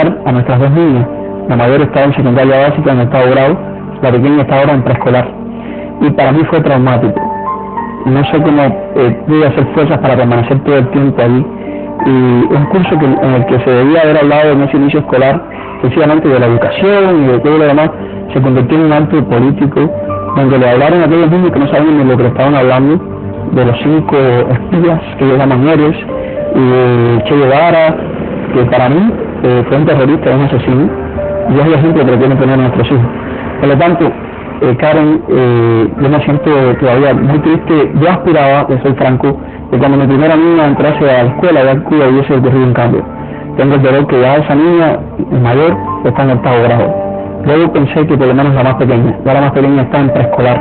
vacunar a nuestras dos niñas. La mayor estaba en secundaria básica, en octavo grado, la pequeña está ahora en preescolar. Y para mí fue traumático. No sé cómo pude hacer fuerzas para permanecer todo el tiempo allí. Y un curso en el que se debía haber hablado en ese inicio escolar, precisamente de la educación y de todo lo demás, se convirtió en un acto político, donde le hablaron a aquellos niños que no sabían de lo que le estaban hablando, de los 5 espías que ellos llaman héroes, y de Che Guevara, que para mí fue un terrorista, un asesino, y es el ejemplo que le quieren poner a nuestros hijos. Por lo tanto, Karen, yo me siento todavía muy triste. Yo aspiraba, de ser franco, que cuando mi primera niña entrase a la escuela ya en Cuba hubiese ocurrido un cambio. Tengo el dolor que ya esa niña mayor está en octavo grado. Luego pensé que por lo menos la más pequeña está en preescolar.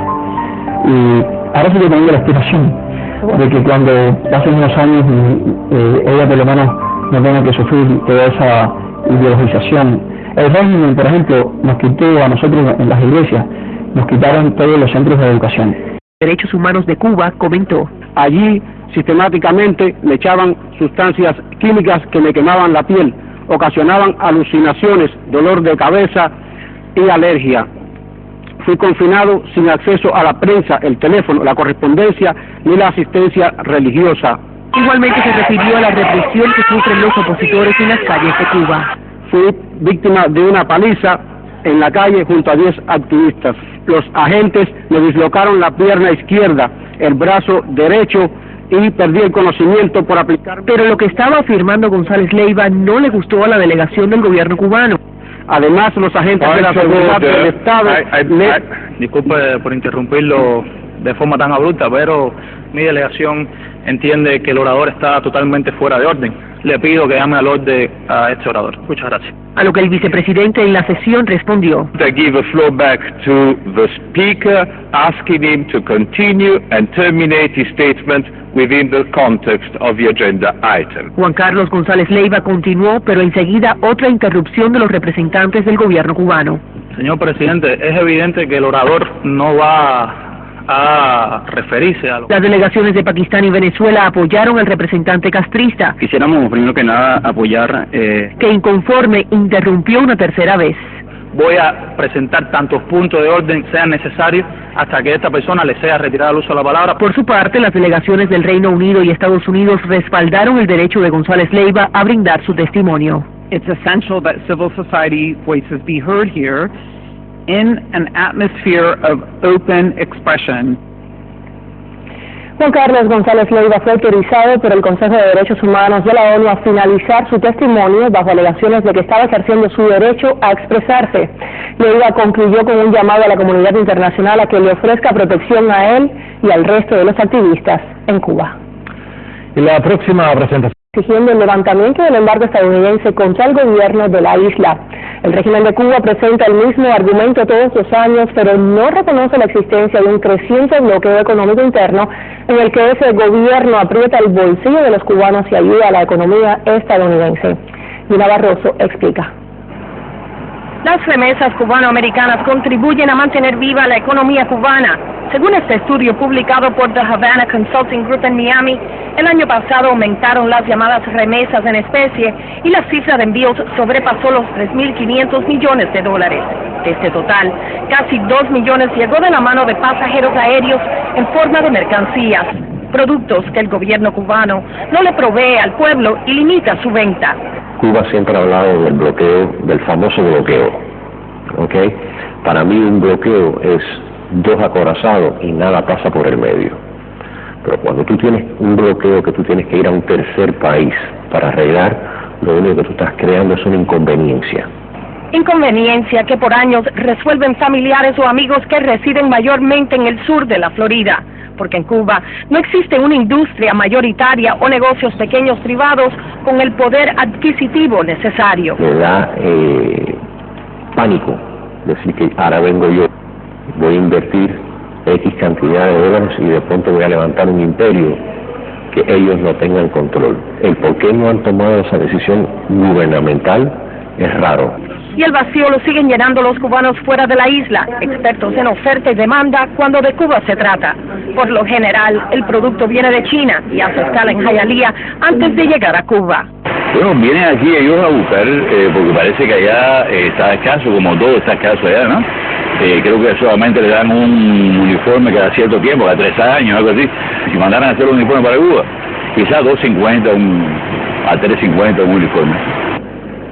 Y ahora sí que tengo la aspiración de que cuando pasen unos años ella por lo menos no tenga que sufrir toda esa ideologización. El régimen, por ejemplo, nos quitó a nosotros en las iglesias, nos quitaron todos los centros de educación. Derechos Humanos de Cuba comentó: allí sistemáticamente le echaban sustancias químicas que me quemaban la piel, ocasionaban alucinaciones, dolor de cabeza y alergia. Fui confinado sin acceso a la prensa, el teléfono, la correspondencia ni la asistencia religiosa. Igualmente se refirió a la represión que sufren los opositores en las calles de Cuba. Fui víctima de una paliza en la calle junto a 10 activistas. Los agentes me dislocaron la pierna izquierda, el brazo derecho y perdí el conocimiento por aplicar. Pero lo que estaba afirmando González Leiva no le gustó a la delegación del gobierno cubano. Además, los agentes de la seguridad del Estado... Disculpe por interrumpirlo de forma tan abrupta, pero mi delegación entiende que el orador está totalmente fuera de orden. Le pido que llame al orden a este orador. Muchas gracias. A lo que el vicepresidente en la sesión respondió: I give the floor back to the speaker, asking him to continue and terminate his statement within the context of the agenda item. Juan Carlos González Leiva continuó, pero enseguida otra interrupción de los representantes del gobierno cubano. Señor presidente, es evidente que el orador no va a referirse a lo... Las delegaciones de Pakistán y Venezuela apoyaron al representante castrista. Quisiéramos primero que nada apoyar... que inconforme interrumpió una tercera vez. Voy a presentar tantos puntos de orden sean necesarios hasta que esta persona le sea retirada el uso de la palabra. Por su parte, las delegaciones del Reino Unido y Estados Unidos respaldaron el derecho de González Leiva a brindar su testimonio. It's essential that civil society voices be heard here in an atmosphere of open expression. Juan Carlos González Leiva fue autorizado por el Consejo de Derechos Humanos de la ONU a finalizar su testimonio bajo alegaciones de que estaba ejerciendo su derecho a expresarse. Leiva concluyó con un llamado a la comunidad internacional a que le ofrezca protección a él y al resto de los activistas en Cuba. Y la próxima presentación, exigiendo el levantamiento del embargo estadounidense contra el gobierno de la isla. El régimen de Cuba presenta el mismo argumento todos los años, pero no reconoce la existencia de un creciente bloqueo económico interno en el que ese gobierno aprieta el bolsillo de los cubanos y ayuda a la economía estadounidense. Dina Barroso explica. Las remesas cubanoamericanas contribuyen a mantener viva la economía cubana. Según este estudio publicado por The Havana Consulting Group en Miami, el año pasado aumentaron las llamadas remesas en especie y la cifra de envíos sobrepasó los $3.500 millones. De este total, casi 2 millones llegó de la mano de pasajeros aéreos en forma de mercancías, productos que el gobierno cubano no le provee al pueblo y limita su venta. Cuba siempre ha hablado del bloqueo, del famoso bloqueo, ¿ok? Para mí un bloqueo es 2 acorazados y nada pasa por el medio. Pero cuando tú tienes un bloqueo que tú tienes que ir a un tercer país para arreglar, lo único que tú estás creando es una inconveniencia. Inconveniencia que por años resuelven familiares o amigos que residen mayormente en el sur de la Florida, porque en Cuba no existe una industria mayoritaria o negocios pequeños privados con el poder adquisitivo necesario. Me da pánico decir que ahora vengo yo, voy a invertir X cantidad de dólares y de pronto voy a levantar un imperio que ellos no tengan control. El por qué no han tomado esa decisión gubernamental es raro. Y el vacío lo siguen llenando los cubanos fuera de la isla, expertos en oferta y demanda cuando de Cuba se trata. Por lo general, el producto viene de China y hace escala en Hialeah antes de llegar a Cuba. Bueno, vienen aquí ellos a buscar, porque parece que allá está escaso, como todo está escaso allá, ¿no? Creo que solamente le dan un uniforme cada cierto tiempo, cada 3 años, algo así. Si mandaran a hacer un uniforme para Cuba, quizás $2.50 a $3.50 un uniforme.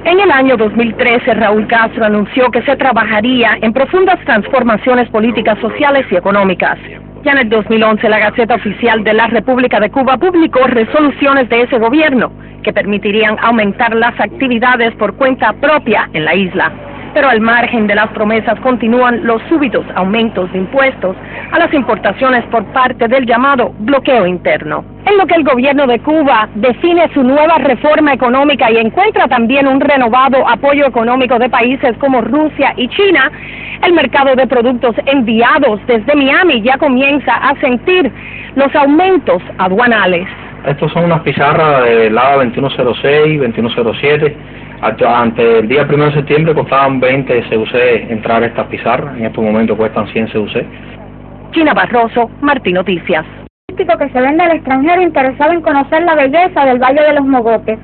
En el año 2013, Raúl Castro anunció que se trabajaría en profundas transformaciones políticas, sociales y económicas. Ya en el 2011, la Gaceta Oficial de la República de Cuba publicó resoluciones de ese gobierno que permitirían aumentar las actividades por cuenta propia en la isla. Pero al margen de las promesas continúan los súbitos aumentos de impuestos a las importaciones por parte del llamado bloqueo interno. En lo que el gobierno de Cuba define su nueva reforma económica y encuentra también un renovado apoyo económico de países como Rusia y China, el mercado de productos enviados desde Miami ya comienza a sentir los aumentos aduanales. Estos son unas pizarras de LADA 2106, 2107. Ante el día 1 de septiembre costaban 20 CUC entrar estas pizarras, en estos momentos cuestan 100 CUC. Gina Barroso, Martín Noticias. Que se vende al extranjero interesado en conocer la belleza del Valle de los Mogotes.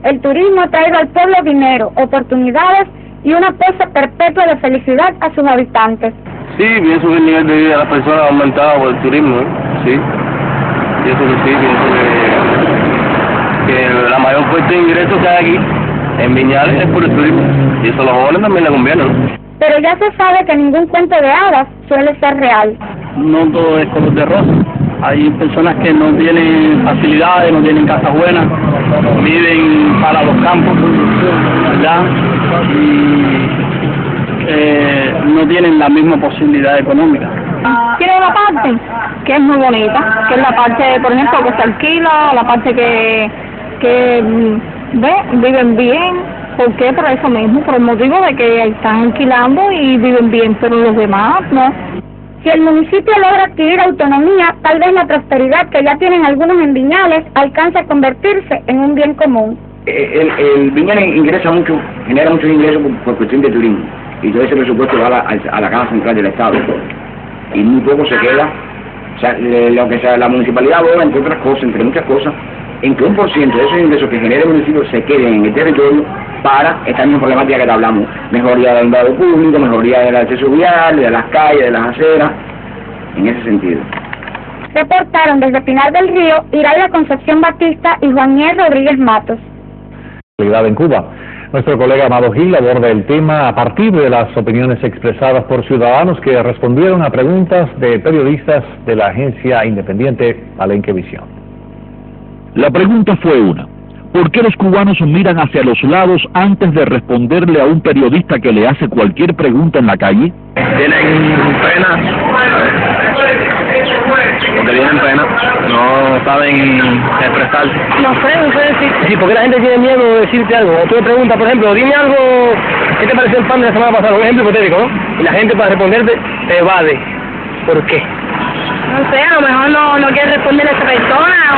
El turismo ha traído al pueblo dinero, oportunidades y una pose perpetua de felicidad a sus habitantes. Sí, pienso que el nivel de vida de las personas ha aumentado por el turismo, sí. Pienso que sí, que la mayor fuente de ingresos que hay aquí en Viñales es por el turismo, y eso a los jóvenes también les conviene, ¿no? Pero ya se sabe que ningún cuento de hadas suele ser real. No todo es color de rosa. Hay personas que no tienen facilidades, no tienen casas buenas, viven para los campos, ¿verdad? Y no tienen la misma posibilidad económica. Tiene una parte que es muy bonita, que es la parte, por ejemplo, que se alquila, la parte que viven bien. ¿Por qué? Por eso mismo, por el motivo de que están alquilando y viven bien, pero los demás no. Si el municipio logra adquirir autonomía, tal vez la prosperidad que ya tienen algunos en Viñales alcance a convertirse en un bien común. El Viñales ingresa mucho, genera muchos ingresos por cuestión de turismo, y todo ese presupuesto va a la Caja Central del Estado, y muy poco se queda. O sea, lo que sea, la municipalidad aboga, entre otras cosas, entre muchas cosas, en que 1% de esos ingresos que genera el municipio se queden en el territorio para esta misma problemática que te hablamos: mejoría del alumbrado público, mejoría del acceso vial, de las calles, de las aceras, en ese sentido. Reportaron desde Pinar del Río, Iraida Concepción Batista y Juaniel Rodríguez Matos. En Cuba. Nuestro colega Amado Gil aborda el tema a partir de las opiniones expresadas por ciudadanos que respondieron a preguntas de periodistas de la agencia independiente Palenque Visión. La pregunta fue una: ¿por qué los cubanos miran hacia los lados antes de responderle a un periodista que le hace cualquier pregunta en la calle? Tienen pena, porque tienen pena, no saben expresarse. No sé decir. Sí, porque la gente tiene miedo de decirte algo. O tú le preguntas, por ejemplo, dime algo, ¿qué te pareció el pan de la semana pasada? Un ejemplo hipotético, ¿no? Y la gente para responderte te evade. ¿Por qué? No sé, a lo mejor no quiere responder a esa persona o...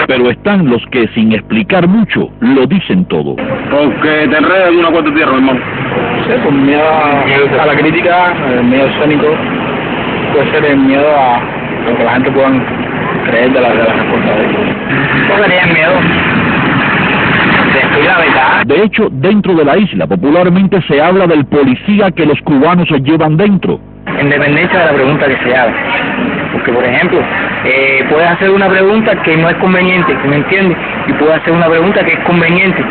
Pero están los que sin explicar mucho lo dicen todo. Porque te enredas de una cuarta tierra, hermano. No sé, por miedo a la crítica, el miedo escénico, puede ser el miedo a que la gente pueda creer de la respuesta de ellos. ¿Por qué tienen miedo? Decir la verdad. De hecho, dentro de la isla popularmente se habla del policía que los cubanos se llevan dentro. En dependencia de la pregunta que se haga. Porque, por ejemplo, puedes hacer una pregunta que no es conveniente, ¿me entiendes? Y puedes hacer una pregunta que es conveniente.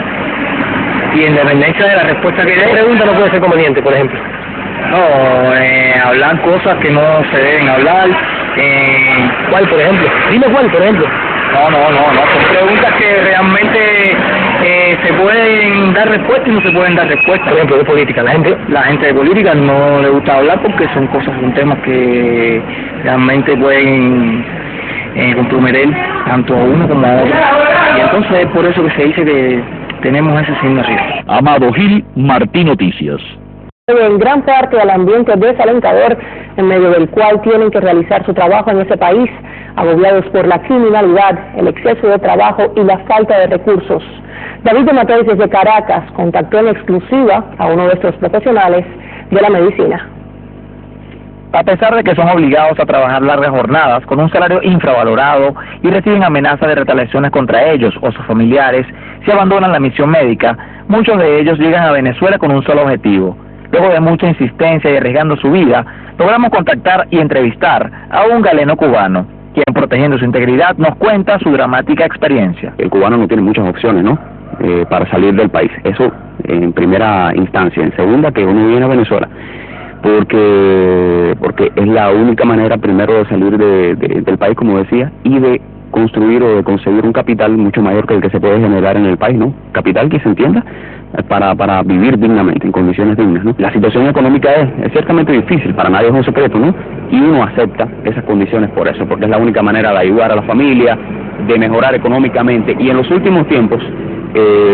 Y en dependencia de la respuesta que dé... ¿Qué pregunta no puede ser conveniente, por ejemplo? No, hablar cosas que no se deben hablar. ¿Cuál, por ejemplo? Dime cuál, por ejemplo. No, son preguntas que realmente se pueden dar respuesta y no se pueden dar respuesta. Por ejemplo, de política, la gente de política no le gusta hablar porque son temas que realmente pueden comprometer tanto a uno como a otro. Y entonces es por eso que se dice que tenemos ese signo arriba. Amado Gil, Martín Noticias. En gran parte al ambiente desalentador en medio del cual tienen que realizar su trabajo en ese país, agobiados por la criminalidad, el exceso de trabajo y la falta de recursos. David de Mateos desde Caracas contactó en exclusiva a uno de estos profesionales de la medicina. A pesar de que son obligados a trabajar largas jornadas con un salario infravalorado y reciben amenazas de retaliaciones contra ellos o sus familiares si abandonan la misión médica, muchos de ellos llegan a Venezuela con un solo objetivo. Luego de mucha insistencia y arriesgando su vida, logramos contactar y entrevistar a un galeno cubano, quien protegiendo su integridad nos cuenta su dramática experiencia. El cubano no tiene muchas opciones, ¿no? Para salir del país. Eso en primera instancia. En segunda, que uno viene a Venezuela porque es la única manera primero de salir del país, como decía, y de construir o de conseguir un capital mucho mayor que el que se puede generar en el país, ¿no? Capital que se entienda para vivir dignamente, en condiciones dignas, ¿no? La situación económica es ciertamente difícil, para nadie es un secreto, ¿no? Y uno acepta esas condiciones por eso, porque es la única manera de ayudar a la familia, de mejorar económicamente, y en los últimos tiempos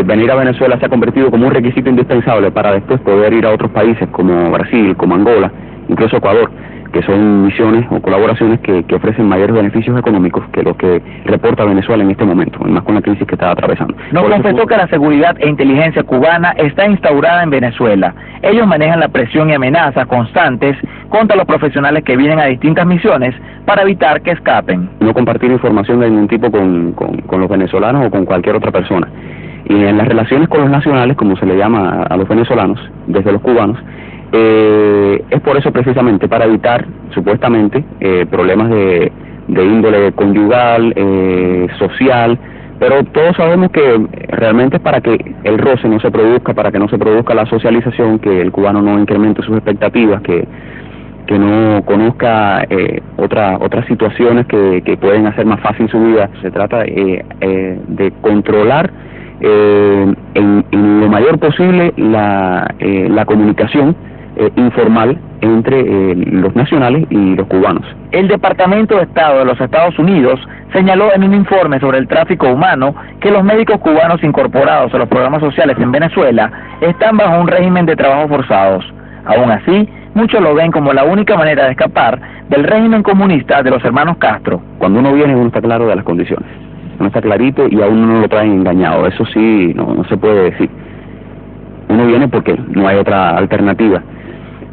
venir a Venezuela se ha convertido como un requisito indispensable para después poder ir a otros países como Brasil, como Angola, incluso Ecuador, que son misiones o colaboraciones que ofrecen mayores beneficios económicos que lo que reporta Venezuela en este momento, y más con la crisis que está atravesando. Nos confesó que la seguridad e inteligencia cubana está instaurada en Venezuela. Ellos manejan la presión y amenazas constantes contra los profesionales que vienen a distintas misiones para evitar que escapen. No compartir información de ningún tipo con los venezolanos o con cualquier otra persona. Y en las relaciones con los nacionales, como se le llama a los venezolanos, desde los cubanos, es por eso precisamente, para evitar supuestamente problemas de índole conyugal, social, pero todos sabemos que realmente es para que el roce no se produzca, para que no se produzca la socialización, que el cubano no incremente sus expectativas, que no conozca otras situaciones que pueden hacer más fácil su vida. Se trata de controlar en lo mayor posible la comunicación informal entre los nacionales y los cubanos. El Departamento de Estado de los Estados Unidos señaló en un informe sobre el tráfico humano que los médicos cubanos incorporados a los programas sociales en Venezuela están bajo un régimen de trabajos forzados. Aún así, muchos lo ven como la única manera de escapar del régimen comunista de los hermanos Castro. Cuando uno viene, uno está claro de las condiciones. Uno está clarito y a uno no lo traen engañado. Eso sí, no se puede decir. Uno viene porque no hay otra alternativa.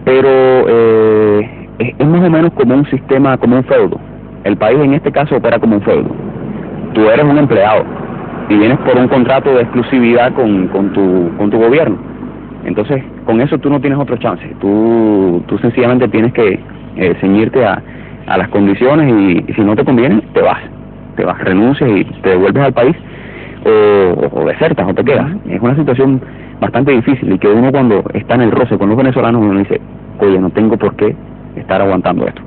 Pero es más o menos como un sistema, como un feudo. El país en este caso opera como un feudo. Tú eres un empleado y vienes por un contrato de exclusividad con tu gobierno. Entonces, con eso tú no tienes otro chance. Tú sencillamente tienes que ceñirte a las condiciones y si no te conviene, te vas, renuncias y te devuelves al país o desertas o te quedas. Es una situación bastante difícil y que uno cuando está en el roce con los venezolanos uno dice, oye, no tengo por qué estar aguantando esto.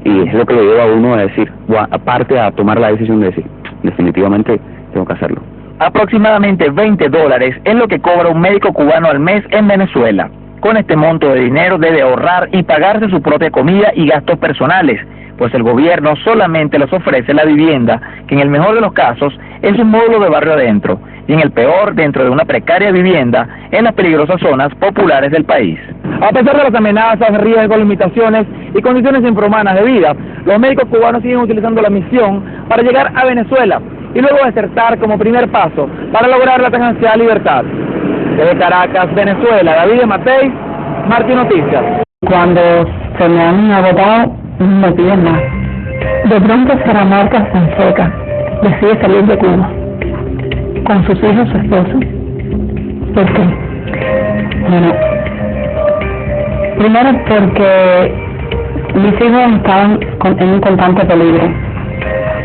Y es lo que lo lleva a uno a decir, aparte a tomar la decisión de decir, definitivamente tengo que hacerlo. Aproximadamente $20 es lo que cobra un médico cubano al mes en Venezuela. Con este monto de dinero debe ahorrar y pagarse su propia comida y gastos personales, pues el gobierno solamente les ofrece la vivienda, que en el mejor de los casos es un módulo de barrio adentro, y en el peor dentro de una precaria vivienda en las peligrosas zonas populares del país. A pesar de las amenazas, riesgos, limitaciones y condiciones infrahumanas de vida, los médicos cubanos siguen utilizando la misión para llegar a Venezuela y luego desertar como primer paso para lograr la tan ansiada libertad. Desde Caracas, Venezuela, David Matei, Martín Noticias. Cuando se me han agotado, me piden más. De pronto Sara Marta Fonseca decide salir de Cuba con sus hijos, su esposo. ¿Por qué? Bueno, primero porque mis hijos estaban en un constante peligro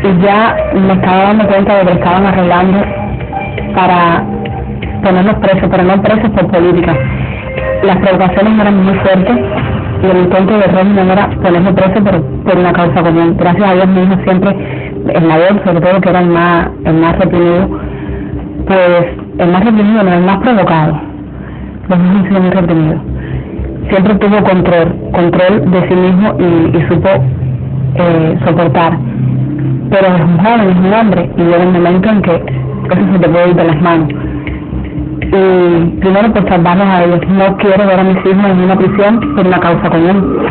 y ya me estaba dando cuenta de que estaban arreglando para ponerlos presos, pero no presos por política. Las preocupaciones eran muy fuertes y el intento del régimen era ponerme preso por una causa común. Gracias a Dios mi hijo siempre, el mayor sobre todo, que era el más reprimido, pues el más reprimido no, el más provocado. Los niños han sido muy reprimidos. Siempre tuvo control de sí mismo y supo soportar. Pero es un joven, es un hombre, y llega un momento en que eso se te puede ir de las manos. Y primero por salvarlos a ellos. No quiero ver a mis hijos en una prisión por una causa común.